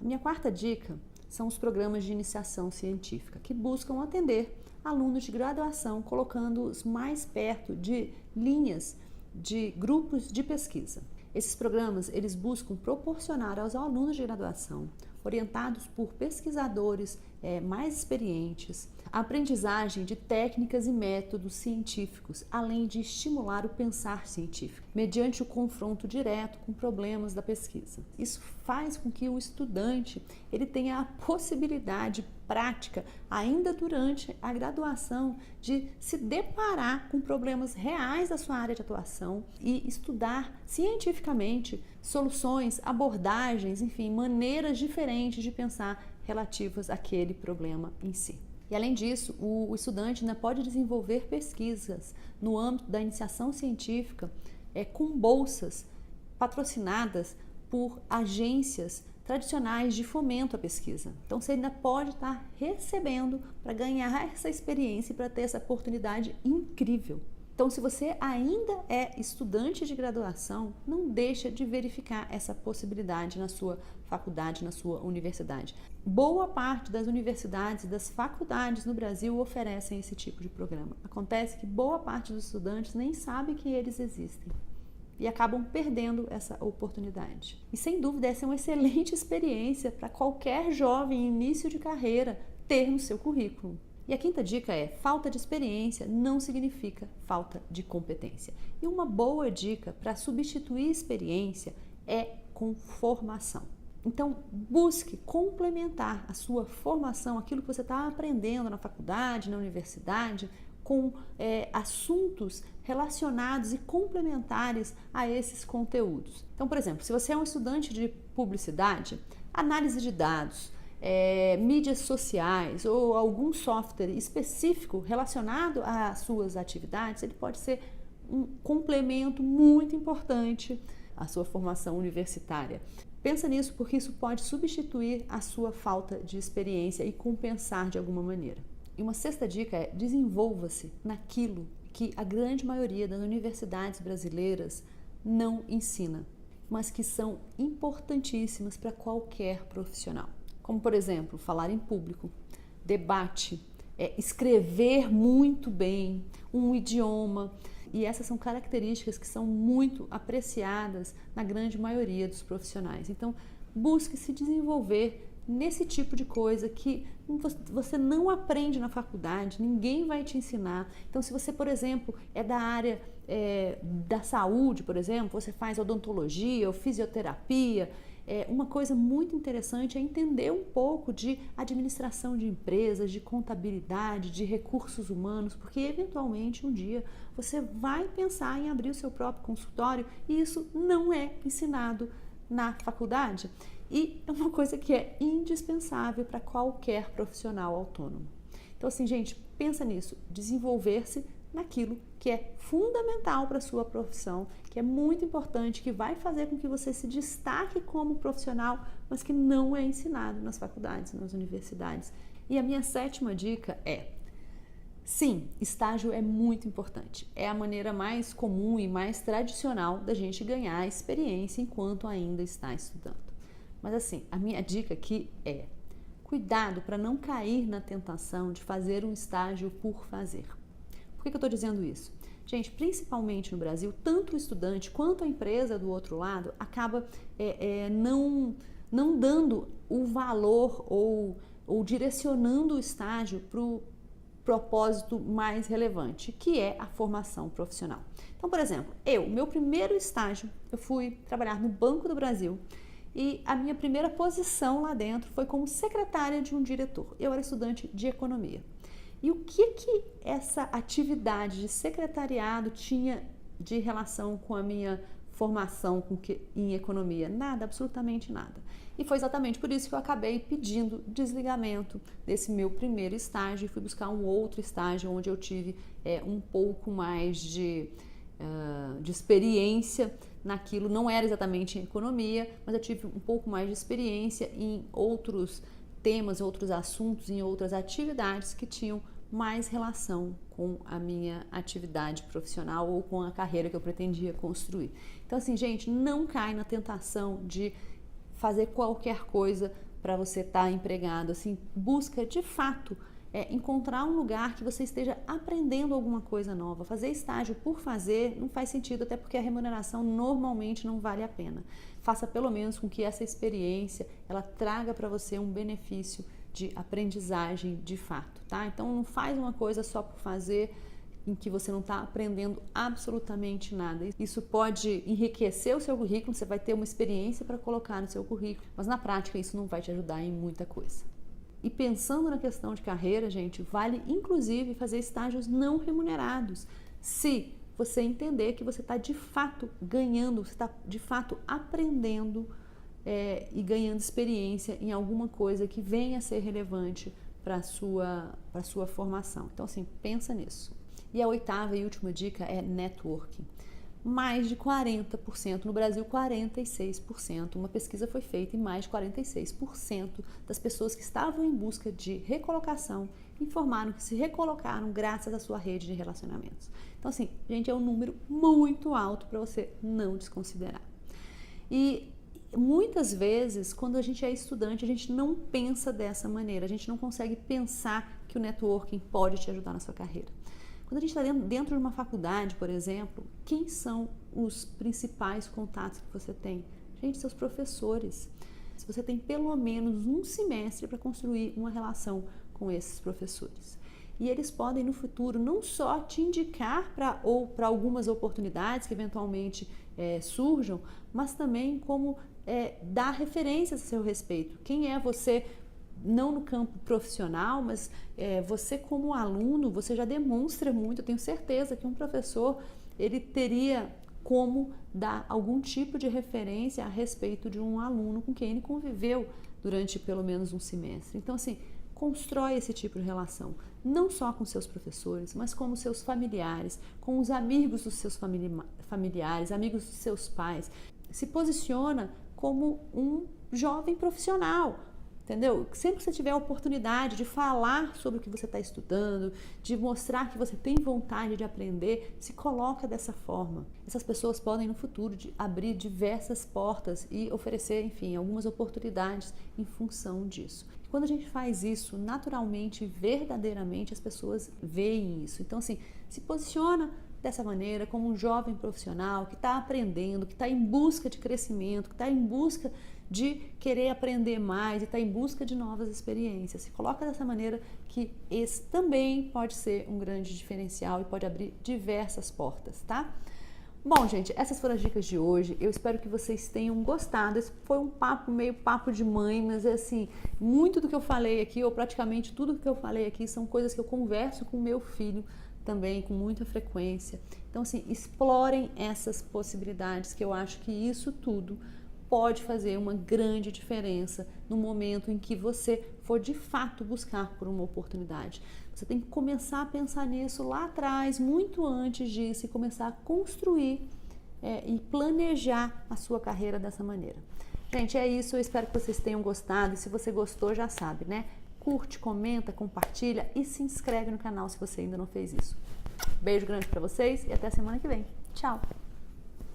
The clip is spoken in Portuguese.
Minha quarta dica são os programas de iniciação científica, que buscam atender alunos de graduação, colocando-os mais perto de linhas de grupos de pesquisa. Esses programas, eles buscam proporcionar aos alunos de graduação, orientados por pesquisadores mais experientes, a aprendizagem de técnicas e métodos científicos, além de estimular o pensar científico, mediante o confronto direto com problemas da pesquisa. Isso faz com que o estudante ele tenha a possibilidade prática, ainda durante a graduação, de se deparar com problemas reais da sua área de atuação e estudar cientificamente soluções, abordagens, enfim, maneiras diferentes de pensar relativas àquele problema em si. E além disso, o estudante ainda pode desenvolver pesquisas no âmbito da iniciação científica com bolsas patrocinadas por agências tradicionais de fomento à pesquisa. Então você ainda pode estar recebendo para ganhar essa experiência e para ter essa oportunidade incrível. Então, se você ainda é estudante de graduação, não deixa de verificar essa possibilidade na sua faculdade, na sua universidade. Boa parte das universidades e das faculdades no Brasil oferecem esse tipo de programa. Acontece que boa parte dos estudantes nem sabe que eles existem e acabam perdendo essa oportunidade. E sem dúvida, essa é uma excelente experiência para qualquer jovem em início de carreira ter no seu currículo. E a quinta dica é: falta de experiência não significa falta de competência. E uma boa dica para substituir experiência é com formação. Então, busque complementar a sua formação, aquilo que você está aprendendo na faculdade, na universidade, com assuntos relacionados e complementares a esses conteúdos. Então, por exemplo, se você é um estudante de publicidade, análise de dados, mídias sociais ou algum software específico relacionado às suas atividades, ele pode ser um complemento muito importante à sua formação universitária. Pensa nisso, porque isso pode substituir a sua falta de experiência e compensar de alguma maneira. E uma sexta dica é: desenvolva-se naquilo que a grande maioria das universidades brasileiras não ensina, mas que são importantíssimas para qualquer profissional. Como, por exemplo, falar em público, debate, escrever muito bem, um idioma. E essas são características que são muito apreciadas na grande maioria dos profissionais. Então, busque se desenvolver nesse tipo de coisa que você não aprende na faculdade, ninguém vai te ensinar. Então, se você, por exemplo, é da área da saúde, por exemplo, você faz odontologia ou fisioterapia, uma coisa muito interessante é entender um pouco de administração de empresas, de contabilidade, de recursos humanos, porque eventualmente um dia você vai pensar em abrir o seu próprio consultório e isso não é ensinado na faculdade. E é uma coisa que é indispensável para qualquer profissional autônomo. Então, assim, gente, pensa nisso, desenvolver-se naquilo que é fundamental para a sua profissão, que é muito importante, que vai fazer com que você se destaque como profissional, mas que não é ensinado nas faculdades, nas universidades. E a minha sétima dica é: sim, estágio é muito importante. É a maneira mais comum e mais tradicional da gente ganhar experiência enquanto ainda está estudando. Mas assim, a minha dica aqui é: cuidado para não cair na tentação de fazer um estágio por fazer. Por que eu estou dizendo isso? Gente, principalmente no Brasil, tanto o estudante quanto a empresa do outro lado acaba não dando o valor ou direcionando o estágio para o propósito mais relevante, que é a formação profissional. Então, por exemplo, meu primeiro estágio, eu fui trabalhar no Banco do Brasil e a minha primeira posição lá dentro foi como secretária de um diretor. Eu era estudante de economia. E o que essa atividade de secretariado tinha de relação com a minha formação em economia? Nada, absolutamente nada. E foi exatamente por isso que eu acabei pedindo desligamento desse meu primeiro estágio e fui buscar um outro estágio onde eu tive um pouco mais de experiência naquilo. Não era exatamente em economia, mas eu tive um pouco mais de experiência em outros temas, outros assuntos, em outras atividades que tinham mais relação com a minha atividade profissional ou com a carreira que eu pretendia construir. Então, assim, gente, não cai na tentação de fazer qualquer coisa para você estar empregado. Assim, busca de fato encontrar um lugar que você esteja aprendendo alguma coisa nova. Fazer estágio por fazer não faz sentido, até porque a remuneração normalmente não vale a pena. Faça pelo menos com que essa experiência ela traga para você um benefício de aprendizagem de fato, tá? Então não faz uma coisa só por fazer, em que você não está aprendendo absolutamente nada. Isso pode enriquecer o seu currículo, você vai ter uma experiência para colocar no seu currículo, mas na prática isso não vai te ajudar em muita coisa. E pensando na questão de carreira, gente, vale inclusive fazer estágios não remunerados, se você entender que você está de fato ganhando, você está de fato aprendendo e ganhando experiência em alguma coisa que venha a ser relevante para a sua formação. Então, assim, pensa nisso. E a 8ª e última dica é networking. Mais de 40%, no Brasil 46%, uma pesquisa foi feita e mais de 46% das pessoas que estavam em busca de recolocação informaram que se recolocaram graças à sua rede de relacionamentos. Então, assim, gente, é um número muito alto para você não desconsiderar. E muitas vezes, quando a gente é estudante, a gente não pensa dessa maneira, a gente não consegue pensar que o networking pode te ajudar na sua carreira. Quando a gente está dentro de uma faculdade, por exemplo, quem são os principais contatos que você tem? Gente, seus professores. Se você tem pelo menos um semestre para construir uma relação com esses professores. E eles podem, no futuro, não só te indicar para algumas oportunidades que eventualmente surjam, mas também como dar referências a seu respeito. Quem é você? Não no campo profissional, mas você como aluno, você já demonstra muito. Eu tenho certeza que um professor, ele teria como dar algum tipo de referência a respeito de um aluno com quem ele conviveu durante pelo menos um semestre. Então, assim, constrói esse tipo de relação, não só com seus professores, mas com os seus familiares, com os amigos dos seus familiares, amigos dos seus pais. Se posiciona como um jovem profissional. Entendeu? Sempre que você tiver a oportunidade de falar sobre o que você está estudando, de mostrar que você tem vontade de aprender, se coloca dessa forma. Essas pessoas podem no futuro abrir diversas portas e oferecer, enfim, algumas oportunidades em função disso. E quando a gente faz isso naturalmente, verdadeiramente, as pessoas veem isso. Então, assim, se posiciona dessa maneira como um jovem profissional que está aprendendo, que está em busca de crescimento, que está em busca de querer aprender mais e está em busca de novas experiências. Se coloca dessa maneira que esse também pode ser um grande diferencial e pode abrir diversas portas, tá? Bom, gente, essas foram as dicas de hoje. Eu espero que vocês tenham gostado. Esse foi um papo, meio papo de mãe, mas é assim, muito do que eu falei aqui, ou praticamente tudo que eu falei aqui, são coisas que eu converso com meu filho também com muita frequência. Então, assim, explorem essas possibilidades, que eu acho que isso tudo pode fazer uma grande diferença no momento em que você for de fato buscar por uma oportunidade. Você tem que começar a pensar nisso lá atrás, muito antes disso, e começar a construir e planejar a sua carreira dessa maneira. Gente, é isso. Eu espero que vocês tenham gostado. E se você gostou, já sabe, né? Curte, comenta, compartilha e se inscreve no canal se você ainda não fez isso. Beijo grande pra vocês e até semana que vem. Tchau!